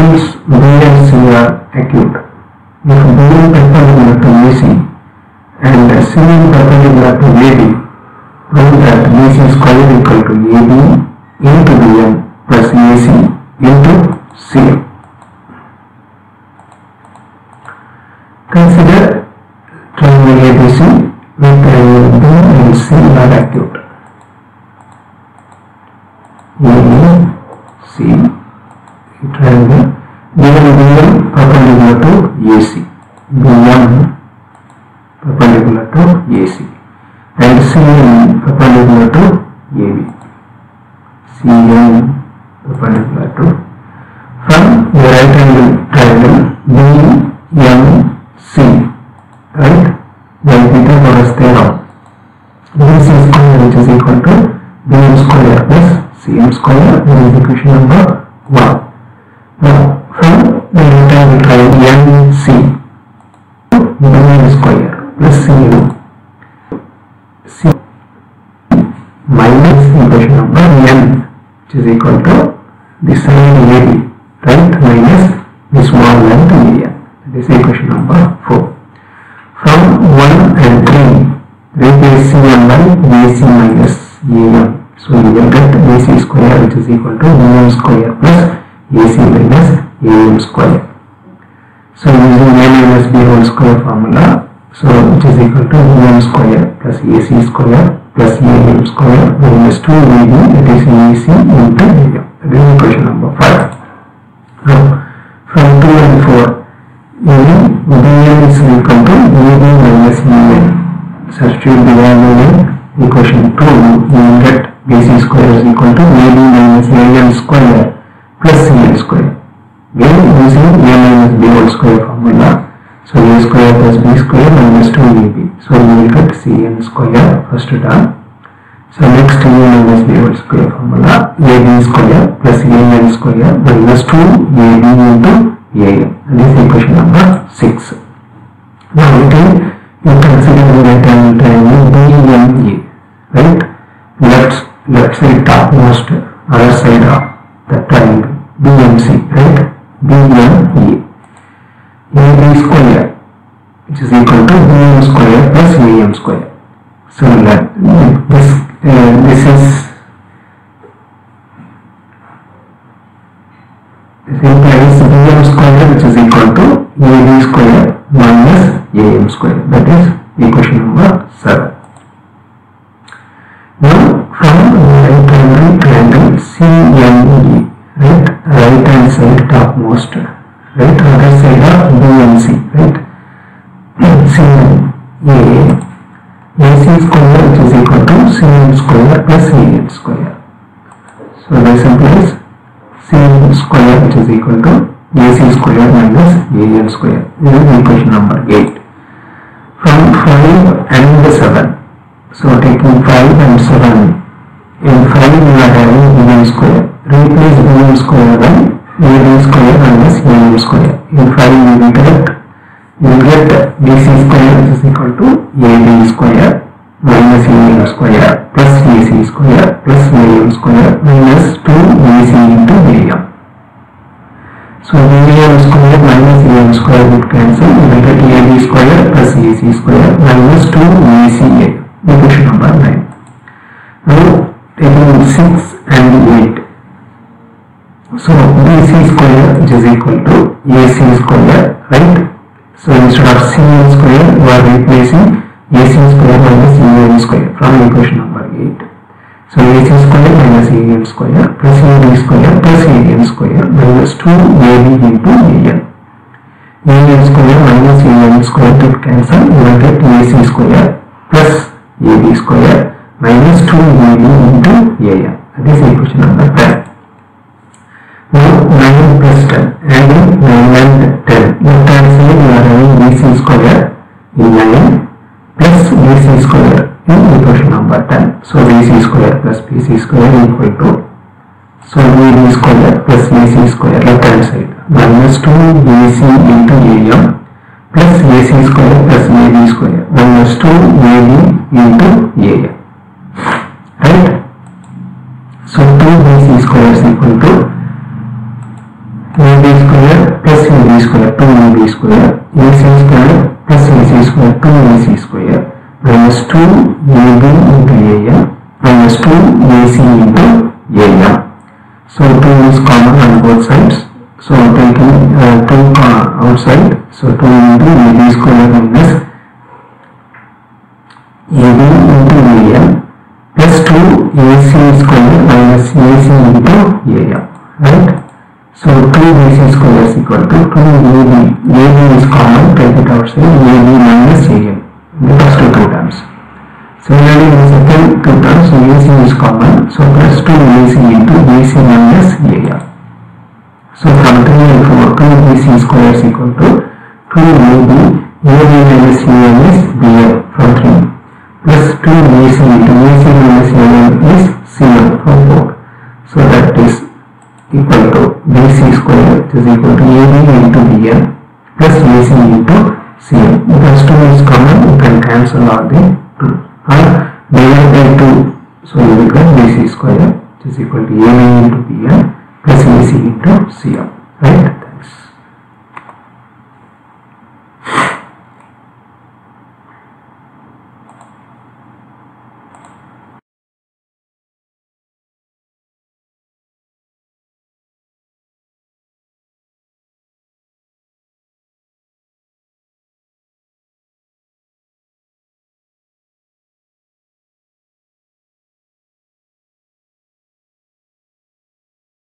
angles B and C are acute. If BM perpendicular to AC and CM perpendicular to AD, prove that BC square equal to AB into BM plus AC into CM. Consider triangle ABC with triangle B and C are acute. AB, C, triangle BM perpendicular to AC, BM perpendicular to AC, and CM perpendicular to AB, CM perpendicular to. From the right angle triangle BMC, right? Then Pythagoras theorem, BC square which is equal to BM square plus CM square, this is equation number 1. Now from the rectangle triangle NC, BM square plus CM, C minus equation number N, which is equal to the side AB, right, minus the small length area. That is equation number 4. From 1 and 3, replace CM by BC minus AM. So you will get BC square which is equal to BM square plus AC minus AM square. So using A minus B whole square formula, so which is equal to BM square plus AC square plus AM square minus 2AB, that is AC into AM. That is equation number 5. Now from 2 and 4, BM is equal to AB minus AM. Substitute the value in equation 2, you will get BC square is equal to AB minus AM square plus CM square. Again using A minus B whole square formula. So A square plus B square minus 2AB. So you will get CM square first term. So next A minus B whole square formula, AB square plus AM square minus 2AB into AM. And this is equation number 6. Now again you consider the rectangle triangle BME, right? Left side topmost, other side of the triangle BMC, right? BME. AB square which is equal to BM square plus AM square. So this implies BM square which is equal to AB square minus AM square. That is equation number 7. Now from right angle triangle CME, right hand side topmost, right, other side of BMC, right, CMA, AC square which is equal to CM square plus AM square. So this implies CM square which is equal to AC square minus AM square. This is equation number 8. From 5 and 7, so taking 5 and 7, in 5 we are having BM square. Replace BM square by AB square minus AM square. In 5 you will get BC square which is equal to AB square minus AM square plus AC square plus AM square minus 2BC into AM. So BM square minus AM square would cancel. You will get AB square plus AC square minus 2BCA. Equation number 9. Now taking 6 and 8. So BC square which is equal to AC square, right? So instead of CM square you are replacing AC square minus AM square from equation number 8. So AC square minus AM square plus AB square plus AM square minus 2AB into AM. AM square minus AM square to cancel, you will get AC square plus AB square minus 2AB into AM. That is equation number 10. Now 9 plus 10, adding 9 and 10. Left hand side you are having BC square in 9 plus BC square in equation number 10. So BC square plus BC square equal to, so BD square plus AC square left hand side minus 2BC into AM plus AC square plus AB square minus 2AB into AM. Right? So 2BC square is equal to AB square plus AB square 2AB square AC square plus AC square 2AC square minus 2AB into AM minus 2AC into AM. So 2 is common on both sides. So taking 2 outside. So 2 into AB square minus AB into AM plus 2 AC square minus AC into AM. Right? So 2 AC square is equal to 2 AB. AB is common, take it outside. AB minus AM. The first two terms. Similarly, in the second two terms, AC is common. So plus 2 AC into AC minus AM. So from 3 and 4, 2 AC square is equal to 2 AB. AB minus AM is BM from 3. Plus 2 AC into AC minus AM is CM from 4. So that is equal to BC square, which is equal to AB into BM plus AC into CM. Because 2 is common, you can cancel all the 2. Divided by 2. So you will get BC square, which is equal to AB into BM plus AC into CM. Right? Thanks.